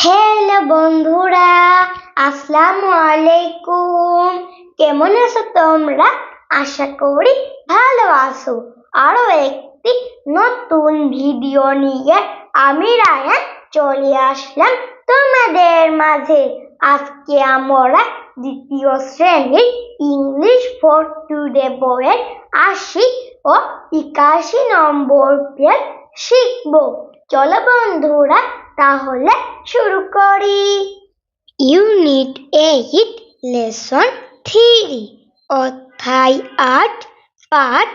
Hello বন্ধুরা, আসসালামু আলাইকুম। কেমন আছো তোমরা? আশা করি ভালো আছো। আরো একটি নতুন ভিডিও নিয়ে আমি রায়ান চলে আসলাম তোমাদের মাঝে। আজকে আমরা দ্বিতীয় শ্রেণীর ইংলিশ ফর টুডে বইয়ের ৮০ ও ৮১ নম্বর পেজ শিখবো। চলো বন্ধুরা, তাহলে শুরু করি। ইউনিট ৮ লেসন 3 অধ্যায় ৮ পাঠ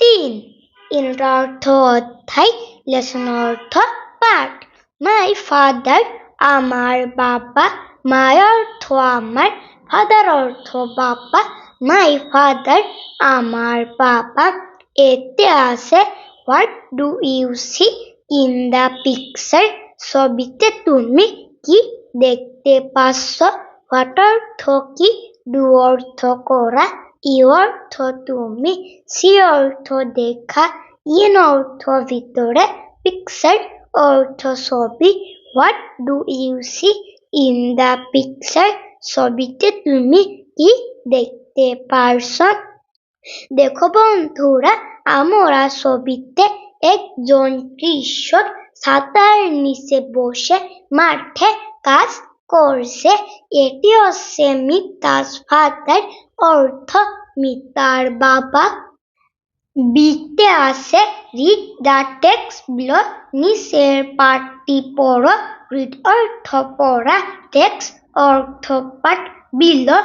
৩। ইন্দ্র অর্থ অধ্যায়, লেসন অর্থ পাঠ। মাই ফাদার আমার বাবা, মাই অর্থ আমার, ফাদার অর্থ বাবা, মাই ফাদার আমার বাবা। এতে আছে what do you see in the picture, ছবিতে তুমি কি দেখতে পাচ্ছ। হোয়াট অর্থ কি, ডু অর্থ করা, ইউ অর্থ তুমি, সি অর্থ দেখা, ইন অর্থ ভিতরে, পিকচার অর্থ ছবি। What do you see in the picture, ছবিতে তুমি কি দেখতে পারছ। দেখো বন্ধুরা, আমরা ছবিতে একজন কৃষক ছাতার নিচে বসে মাঠে কাজ করছে। এটি হচ্ছে মিতার ফাদার, অর্থ মিতার বাবা। বিতে আছে রিড দ্য টেক্সট বিলো, নিচের পাঠটি পড়ো। রিড অর্থ পড়া, টেক্সট অর্থ পাঠ, বিলো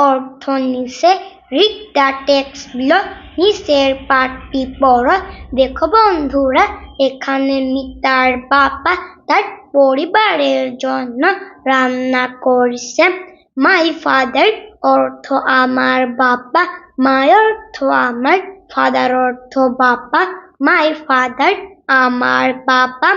অর্থ নিচে। রিড দ্য টেক্সট বিলো, নিচের পাঠটি পড়ো। দেখো বন্ধুরা, এখানে মিতার বাবা তার পরিবারের জন্য রান্না করছে। মাই ফাদার অর্থ আমার বাবা, মাই অর্থ আমার, ফাদার অর্থ বাবা, মাই ফাদার আমার বাবা।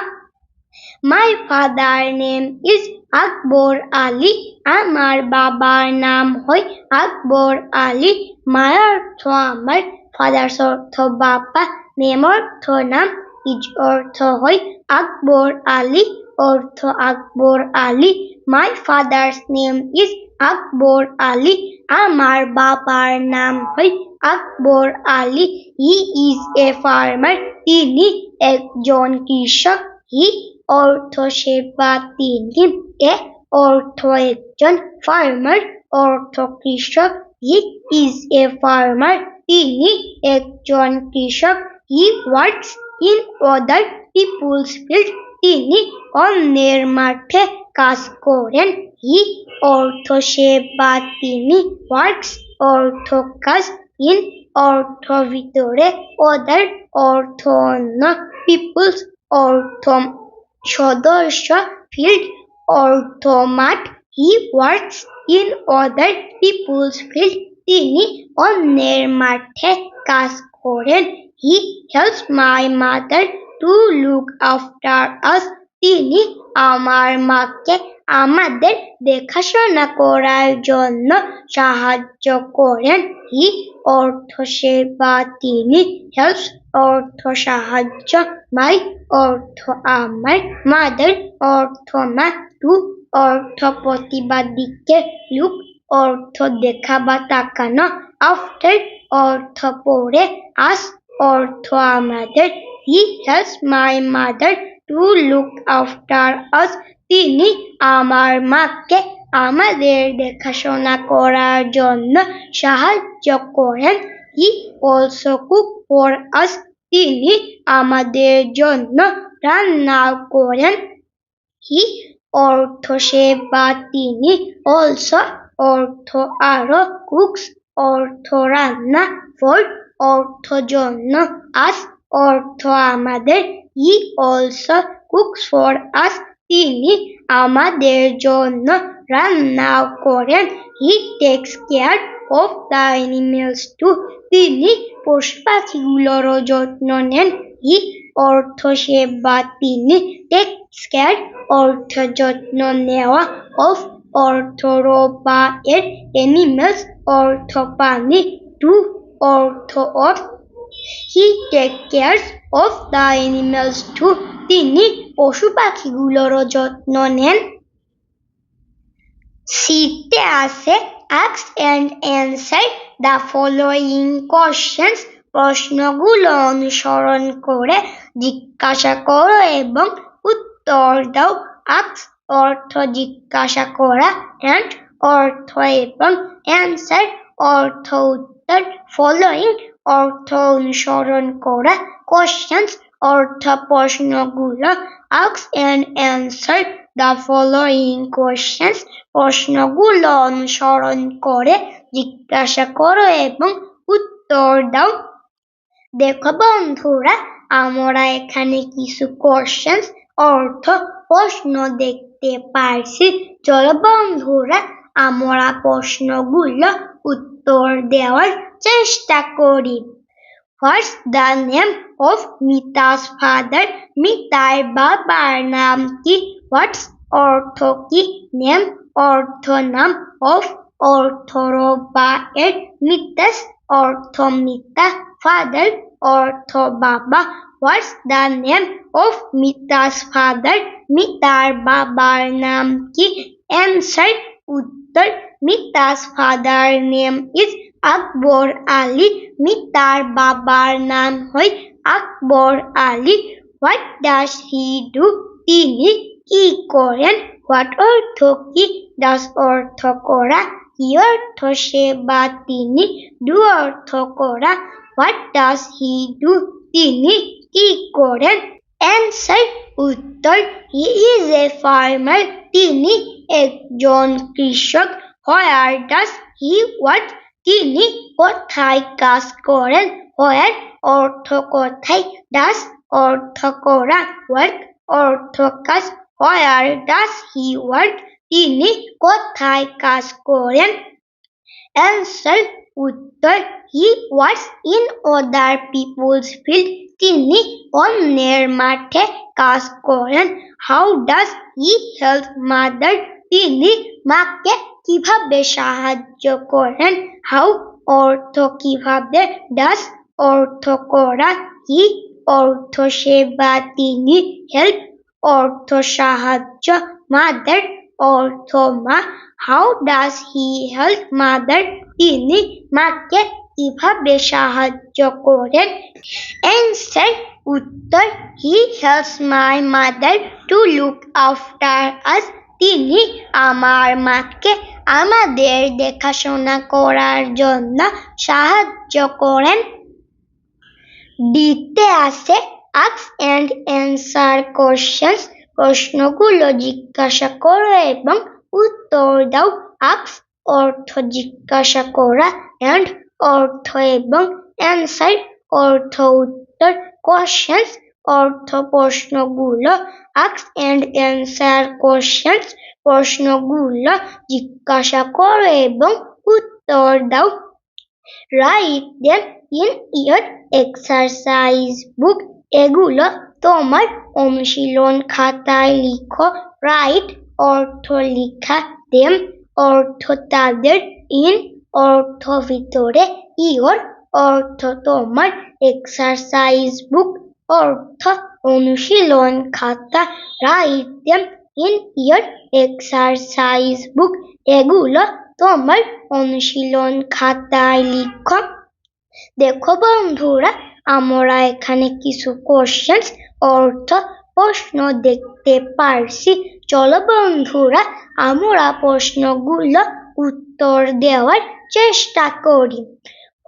My father name is Akbar Ali, আমার বাবার নাম হয় আকবর আলী। মাই অর্থ আমার, ফাদার অর্থ বাবা, নেম অর্থ নাম, ইজ অর্থ হয় আকবর আলী, অর্থ Akbar Ali. My father's name is Akbar Ali, আমার বাবার নাম হয় Akbar Ali. He is a farmer, তিনি একজন কৃষক। হি অর্থ সে বা তিনি, এ অর্থ একজন, ফার্মার অর্থ কৃষক। হি ইজ এ ফার্মার, তিনি একজন কৃষক। He works in other peoples field, তিনি অন্যের মাঠে কাজ করেন। হি অর্থ সে বা তিনি, ওয়ার্কস অর্থ কাজ, ইন অর্থ ভিতরে, আদার অর্থ অন্য, পিপলস অর্থ সদস্য, ফিল্ড অর্থ মাঠ। He works in other peoples field, তিনি অন্যের মাঠে কাজ করেন। He helps my mother to look after us, তিনি আমার মাকে আমাদের দেখাশোনা করার জন্য সাহায্য করেন। হি অর্থ সে বা তিনি, হেল্পস অর্থ সাহায্য, মাই অর্থ আমার, মাদার অর্থ মা, টু অর্থ প্রতিবার দিকে, লুক অর্থ দেখা বা তাকানো, আফটার অর্থ পরে, আস অর্থ আমাদের। He helps my mother to look after us, তিনি আমার মাকে আমাদের দেখাশোনা করার জন্য সাহায্য করেন। He also cook for us, তিনি আমাদের জন্য রান্না করেন। হি অর্থ সে বা তিনি, অলসো অর্থ আরো, কুকস অর্থ রান্না, ফর অর্থ জন্য, আস অর্থ আমাদের। He also cooks for us, তিনি আমাদের জন্য রান্না করেন। He takes care of the animals too, তিনি পশু পাখিগুলোরও যত্ন নেন। হি অর্থ সে বা তিনি, টেকস কেয়ার অর্থ যত্ন নেওয়া, অফ অর্থ বা এর, অ্যানিমেলস অর্থ প্রাণী, টু অর্থ অফ। He take cares of the animals too, তিনি পশু পাখিগুলোরও যত্ন নেন। শীতে আছে ask and answer the following questions প্রশ্নগুলো অনুসরণ করে জিজ্ঞাসা করো এবং উত্তর দাও ask অর্থ জিজ্ঞাসা করা and অর্থ এবং answer অর্থ উত্তর following অর্থ অনুসরণ করা questions অর্থ প্রশ্নগুলো ask and answer the following questions প্রশ্নগুলো অনুসরণ করে জিজ্ঞাসা করো এবং উত্তর দাও। দেখো বন্ধুরা, আমরা এখানে কিছু কোশ্চেন্স অর্থ প্রশ্ন দেখতে পারছি। চলো বন্ধুরা, আমরা প্রশ্নগুলো উত্তর দেওয়ার চেষ্টা করি। What's the name of Mita's father? মিতার বাবার নাম কি? What's অর্থ কি? Name অর্থ নাম, of অর্থ বাবার, Mita's অর্থ মিতা, father অর্থ বাবা। What's the name of Mita's father? মিতার বাবার নাম কি? Answer উত্তর, Mita's father name is Akbar Ali. মিতার বাবার নাম হয় Akbar Ali. What does he do? তিনি কি করেন? What অর্থ কি? Does অর্থ করা, কি অর্থ সে বা তিনি, do অর্থ করা। What does he do? তিনি কি করেন? Answer উত্তর, he is a farmer। তিনি একজন কৃষক। Where does he work? তিনি কোথায় কাজ করেন? Where অর্থ কোথায়, does অর্থ করা, work অর্থ কাজ। Where does he work? তিনি কোথায় কাজ করেন? Answer উত্তর, he works in other people's field। তিনি অন্যের মাঠে কাজ করেন। How does he help mother? তিনি মাকে কিভাবে সাহায্য করেন? How অর্থ কিভাবে, does অর্থ করা, he অর্থ সে বা তিনি, help অর্থ সাহায্য, mother অর্থ মা। How does he help mother? তিনি মাকে কিভাবে সাহায্য করেন? Answer উত্তর, he helps my mother to look after us। তিনি আমার মাকে আমাদের দেখাশোনা করার জন্য সাহায্য করেন। দিতে আছে ask and answer questions প্রশ্নগুলো জিজ্ঞাসা করো এবং উত্তর দাও। ask অর্থ জিজ্ঞাসা করা and অর্থ এবং answer অর্থ উত্তর, questions অর্থ প্রশ্নগুলো, ask and answer questions প্রশ্নগুলো জিজ্ঞাসা করো এবং উত্তর দাও। Write them in your exercise book। এগুলো তোমার অনুশীলন খাতায় লিখো। Write অর্থ লিখা, them অর্থ তাদের, in অর্থ ভিতরে, your অর্থ তোমার, exercise book অর্থ অনুশীলন খাতা। Write them in your exercise book। এগুলো তোমার অনুশীলন খাতায় লিখো। দেখো বন্ধুরা, আমরা এখানে কিছু কোশ্চেন্স অর্থ প্রশ্ন দেখতে পারছি। চলো বন্ধুরা, আমরা প্রশ্নগুলো উত্তর দেওয়ার চেষ্টা করি।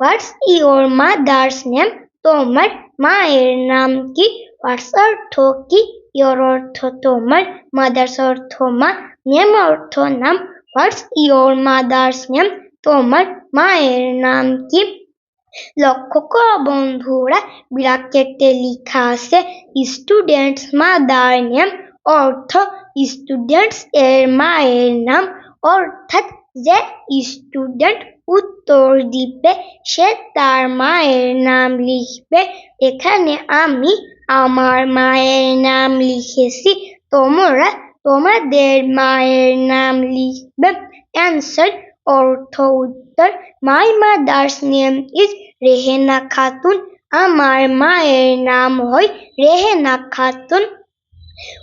What's your mother's name? তোমার মায়ের নাম কি? What's অর্থ কি? Your অর্থ তোমার, mother's অর্থ মা, name অর্থ নাম। What's your mother's name? তোমার মায়ের নাম কি? লক্ষ্য করো বন্ধুরা, ব্র্যাকেটে লেখা আছে স্টুডেন্টস মাদার নেম, অর্থ স্টুডেন্টস এর মায়ের নাম। অর্থাৎ যে স্টুডেন্ট উত্তর দিবে সে তার মায়ের নাম লিখবে। এখানে আমি আমার মায়ের নাম লিখেছি, তোমরা তোমাদের মায়ের নাম লিখবে। অ্যান্সার অর্থ উত্তর, my mother's name is Rehena Khatun. আমার মায়ের নাম হয় Rehena Khatun.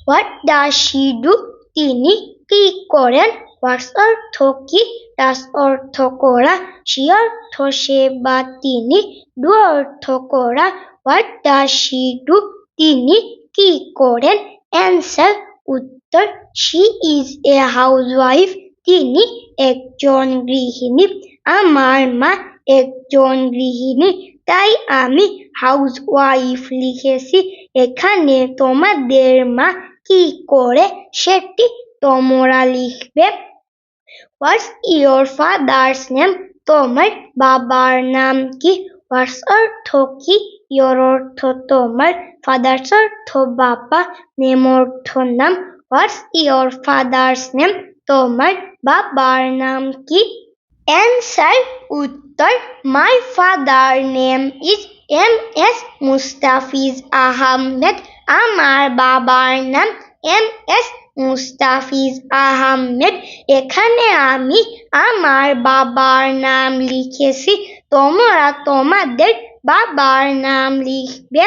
What does she do? তিনি কি করেন? হোয়াটস অর্থ কি? ডাস অর্থ করা, শি অর্থ সে বা তিনি, ডু অর্থ করা, হোয়াট ডাস শি ডু? তিনি কি করেন? অ্যান্সার উত্তর, শি ইজ এ হাউসওয়াইফ। তিনি একজন গৃহিণী। আমার মা একজন গৃহিণী, তাই আমি হাউসওয়াইফ লিখেছি। এখানে তোমাদের মা কি করে সেটি তোমরা লিখবে। What's your father's name? তোমার বাবার নাম কি? হোয়াটস অর্থ কি? ইয়োর অর্থ তোমার, ফাদার্স অর্থ বাবা, নেম অর্থ নাম। What's your father's name? তোমার বাবার নাম কি? অ্যান্সার উত্তর, my father name is MS Mustafiz Ahmed. আমার বাবার নাম MS মুস্তাফিজ আহমেদ। এখানে আমি আমার বাবার নাম লিখেছি, তোমরা তোমাদের বাবার নাম লিখবে।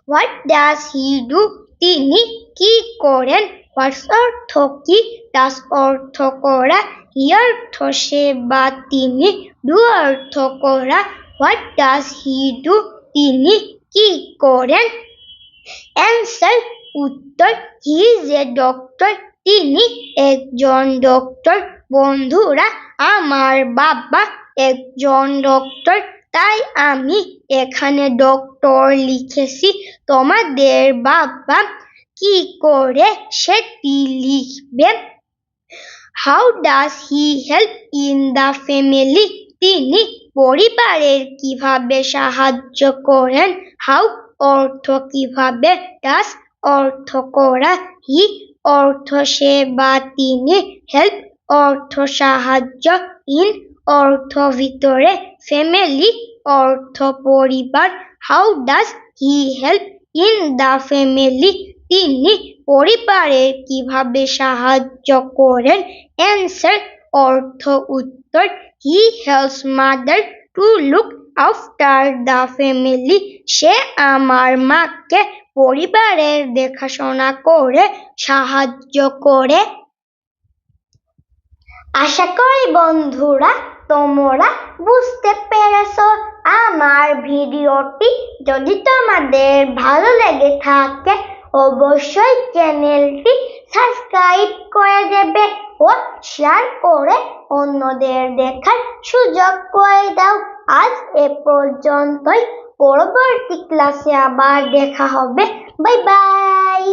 What does he do? তিনি কি করেন? হোয়াটস অর্থ কি? ডাস অর্থ করা, হি অর্থ সে বা তিনি, ডু অর্থ করা, হোয়াট ডাজ হি ডু? তিনি কি করেন? অ্যান্সার উত্তর, হি ইজ এ ডক্টর। তিনি একজন ডক্টর। বন্ধুরা, আমার বাবা একজন ডক্টর, তাই আমি এখানে ডক্টর লিখেছি। তোমাদের বাবা কি করে সেটি লিখবে। How does he help in the family? তিনি পরিবারের কিভাবে সাহায্য করেন? হাউ অর্থ কিভাবে, ডাজ অর্থ করা, হি অর্থ সে বা তিনি, হেল্প অর্থ সাহায্য, ইন অর্থ ভিতরে, ফ্যামিলি অর্থ পরিবার। How does he help in the family? তিনি পরিবারের কিভাবে সাহায্য করেন? অ্যান্সার অর্থ উত্তর, he helps mother to look after the family. সে আমার মাকে পরিবারের দেখাশোনা করে সাহায্য করে। আশা করি বন্ধুরা তোমরা বুঝতে পেরেছো আমার ভিডিওটি। যদি তোমাদের ভালো লেগে থাকে অবশ্যই চ্যানেলটি সাবস্ক্রাইব করে দেবে ও শেয়ার করে অন্যদের দেখার সুযোগ করে দাও। আজ এ পর্যন্তই, পরবর্তী ক্লাসে আবার দেখা হবে। Bye bye.